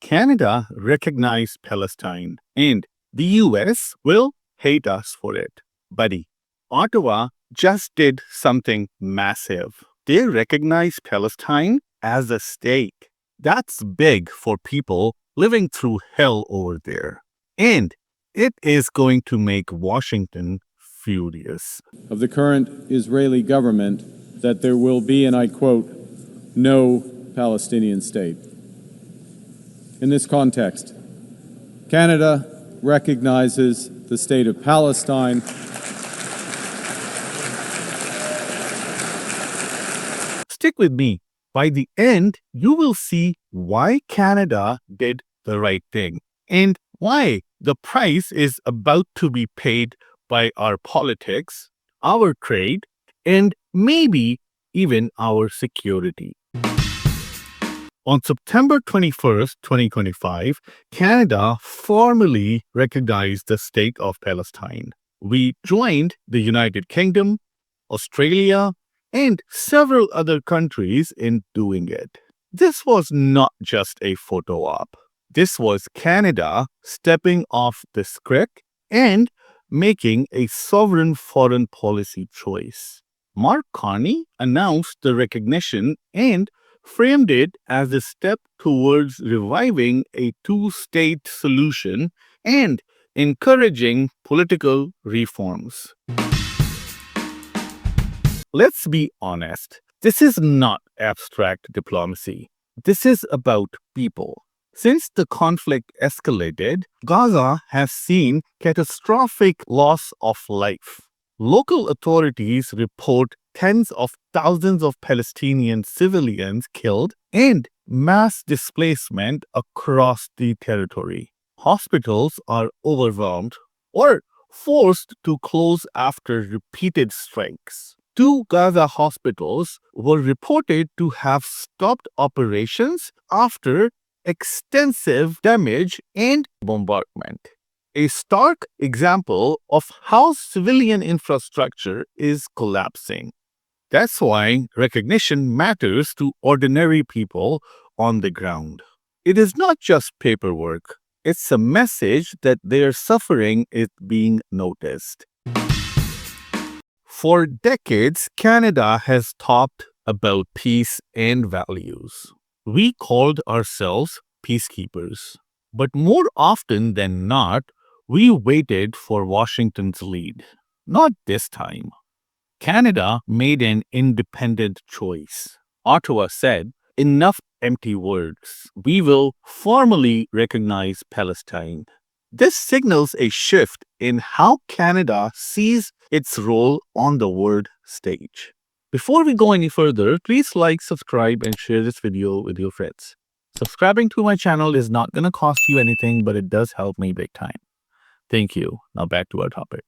Canada recognized Palestine, and the US will hate us for it. Buddy, Ottawa just did something massive. They recognized Palestine as a state. That's big for people living through hell over there. And it is going to make Washington furious. Of the current Israeli government that there will be, and I quote, no Palestinian state. In this context, Canada recognizes the state of Palestine. Stick with me. By the end, you will see why Canada did the right thing and why the price is about to be paid by our politics, our trade, and maybe even our security. On September 21st, 2025, Canada formally recognized the state of Palestine. We joined the United Kingdom, Australia, and several other countries in doing it. This was not just a photo op. This was Canada stepping off the script and making a sovereign foreign policy choice. Mark Carney announced the recognition and framed it as a step towards reviving a two-state solution and encouraging political reforms. Let's be honest, this is not abstract diplomacy. This is about people. Since the conflict escalated, Gaza has seen catastrophic loss of life. Local authorities report tens of thousands of Palestinian civilians killed and mass displacement across the territory. Hospitals are overwhelmed or forced to close after repeated strikes. 2 Gaza hospitals were reported to have stopped operations after extensive damage and bombardment. A stark example of how civilian infrastructure is collapsing. That's why recognition matters to ordinary people on the ground. It is not just paperwork. It's a message that their suffering is being noticed. For decades, Canada has talked about peace and values. We called ourselves peacekeepers. But more often than not, we waited for Washington's lead. Not this time. Canada made an independent choice. Ottawa said, "Enough empty words. We will formally recognize Palestine." This signals a shift in how Canada sees its role on the world stage. Before we go any further, please like, subscribe, and share this video with your friends. Subscribing to my channel is not going to cost you anything, but it does help me big time. Thank you. Now back to our topic.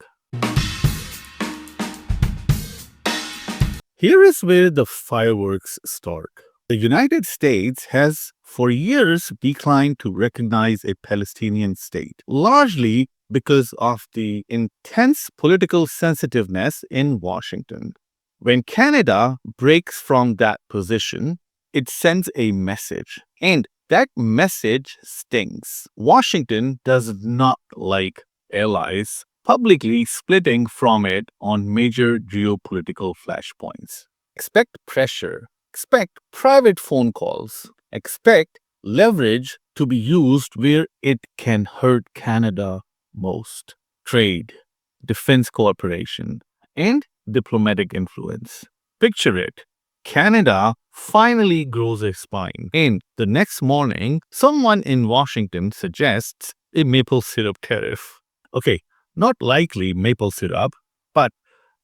Here is where the fireworks start. The United States has for years declined to recognize a Palestinian state, largely because of the intense political sensitiveness in Washington. When Canada breaks from that position, it sends a message, and that message stings. Washington does not like allies publicly splitting from it on major geopolitical flashpoints. Expect pressure. Expect private phone calls. Expect leverage to be used where it can hurt Canada most. Trade, defense cooperation, and diplomatic influence. Picture it. Canada finally grows a spine, and the next morning, someone in Washington suggests a maple syrup tariff. Okay, not likely maple syrup, but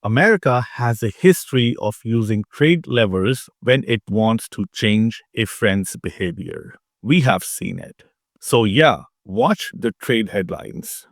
America has a history of using trade levers when it wants to change a friend's behavior. We have seen it. So yeah, watch the trade headlines.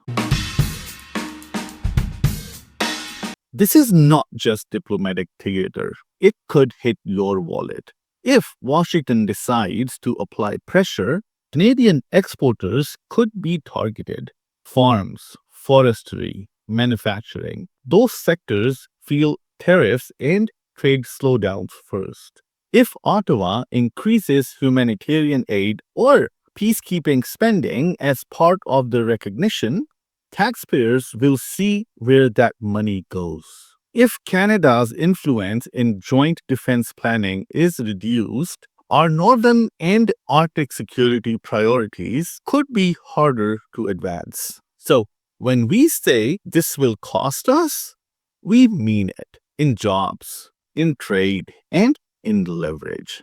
This is not just diplomatic theater. It could hit your wallet. If Washington decides to apply pressure, Canadian exporters could be targeted. Farms, forestry, manufacturing, those sectors feel tariffs and trade slowdowns first. If Ottawa increases humanitarian aid or peacekeeping spending as part of the recognition, taxpayers will see where that money goes. If Canada's influence in joint defense planning is reduced, our northern and Arctic security priorities could be harder to advance. So, when we say this will cost us, we mean it in jobs, in trade, and in leverage.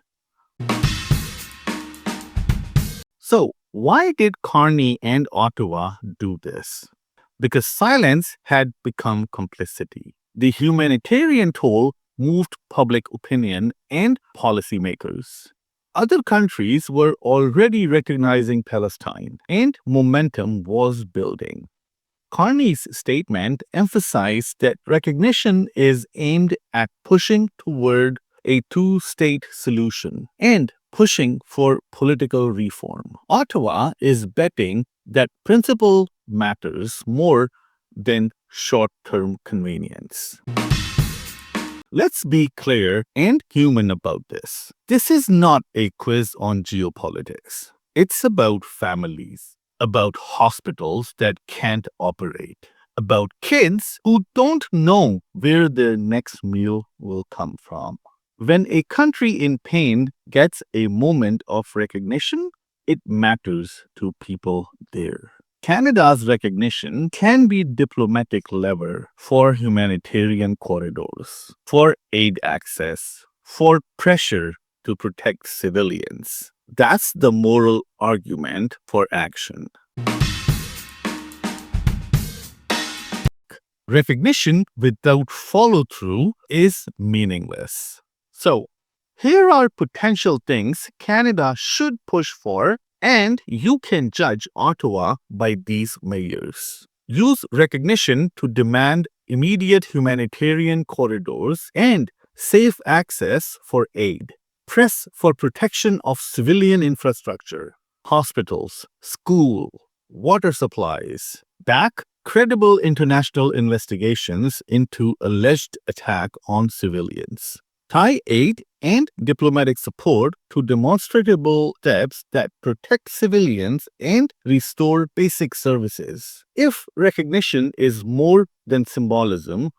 So, why did Carney and Ottawa do this? Because silence had become complicity. The humanitarian toll moved public opinion and policymakers. Other countries were already recognizing Palestine, and momentum was building. Carney's statement emphasized that recognition is aimed at pushing toward a two-state solution and pushing for political reform. Ottawa is betting that principle matters more than short-term convenience. Let's be clear and human about this. This is not a quiz on geopolitics. It's about families, about hospitals that can't operate, about kids who don't know where their next meal will come from. When a country in pain gets a moment of recognition, it matters to people there. Canada's recognition can be diplomatic lever for humanitarian corridors, for aid access, for pressure to protect civilians. That's the moral argument for action. Recognition without follow-through is meaningless. So, here are potential things Canada should push for, and you can judge Ottawa by these measures. Use recognition to demand immediate humanitarian corridors and safe access for aid. Press for protection of civilian infrastructure, hospitals, school, water supplies. Back credible international investigations into alleged attack on civilians. Tie aid and diplomatic support to demonstrable steps that protect civilians and restore basic services. If recognition is more than symbolism,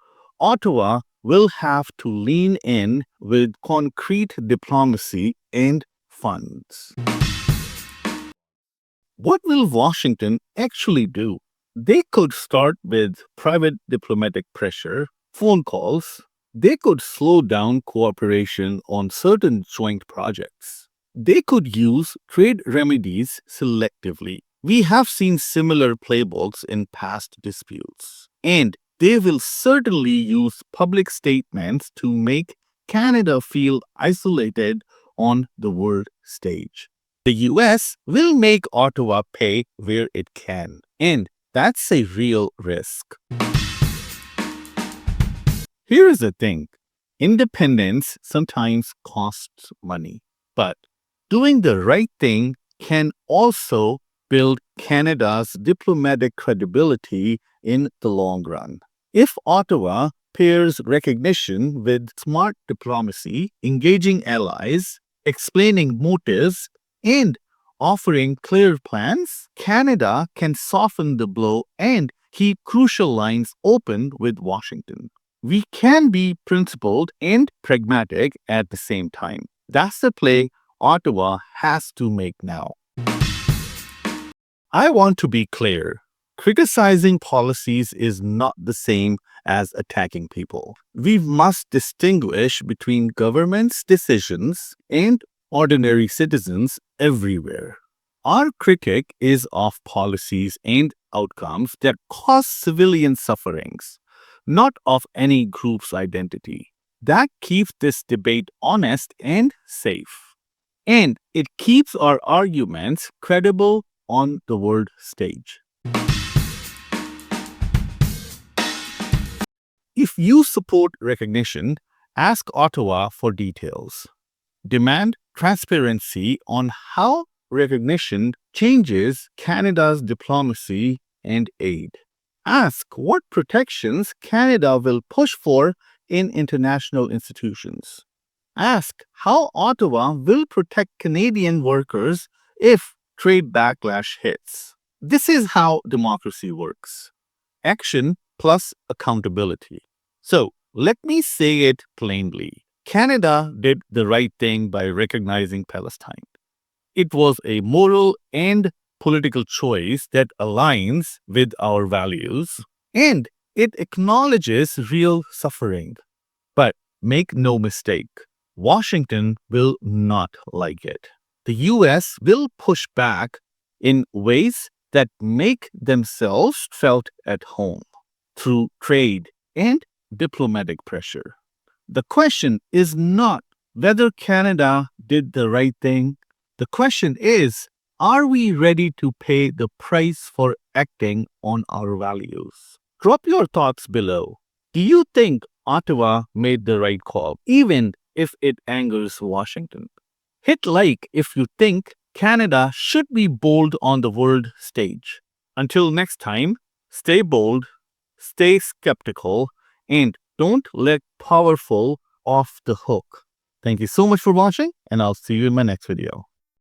Ottawa will have to lean in with concrete diplomacy and funds. What will Washington actually do? They could start with private diplomatic pressure, phone calls. They could slow down cooperation on certain joint projects. They could use trade remedies selectively. We have seen similar playbooks in past disputes. And they will certainly use public statements to make Canada feel isolated on the world stage. The US will make Ottawa pay where it can, and that's a real risk. Here is the thing. Independence sometimes costs money, but doing the right thing can also build Canada's diplomatic credibility in the long run. If Ottawa pairs recognition with smart diplomacy, engaging allies, explaining motives, and offering clear plans, Canada can soften the blow and keep crucial lines open with Washington. We can be principled and pragmatic at the same time. That's the play Ottawa has to make now. I want to be clear. Criticizing policies is not the same as attacking people. We must distinguish between government's decisions and ordinary citizens everywhere. Our critique is of policies and outcomes that cause civilian sufferings, not of any group's identity. That keeps this debate honest and safe. And it keeps our arguments credible on the world stage. If you support recognition, ask Ottawa for details. Demand transparency on how recognition changes Canada's diplomacy and aid. Ask what protections Canada will push for in international institutions. Ask how Ottawa will protect Canadian workers if trade backlash hits. This is how democracy works. Action plus accountability. So, let me say it plainly. Canada did the right thing by recognizing Palestine. It was a moral and political choice that aligns with our values, and it acknowledges real suffering. But make no mistake, Washington will not like it. The US will push back in ways that make themselves felt at home through trade and diplomatic pressure. The question is not whether Canada did the right thing. The question is, are we ready to pay the price for acting on our values? Drop your thoughts below. Do you think Ottawa made the right call, even if it angers Washington? Hit like if you think Canada should be bold on the world stage. Until next time, stay bold, stay skeptical, and don't let powerful off the hook. Thank you so much for watching, and I'll see you in my next video.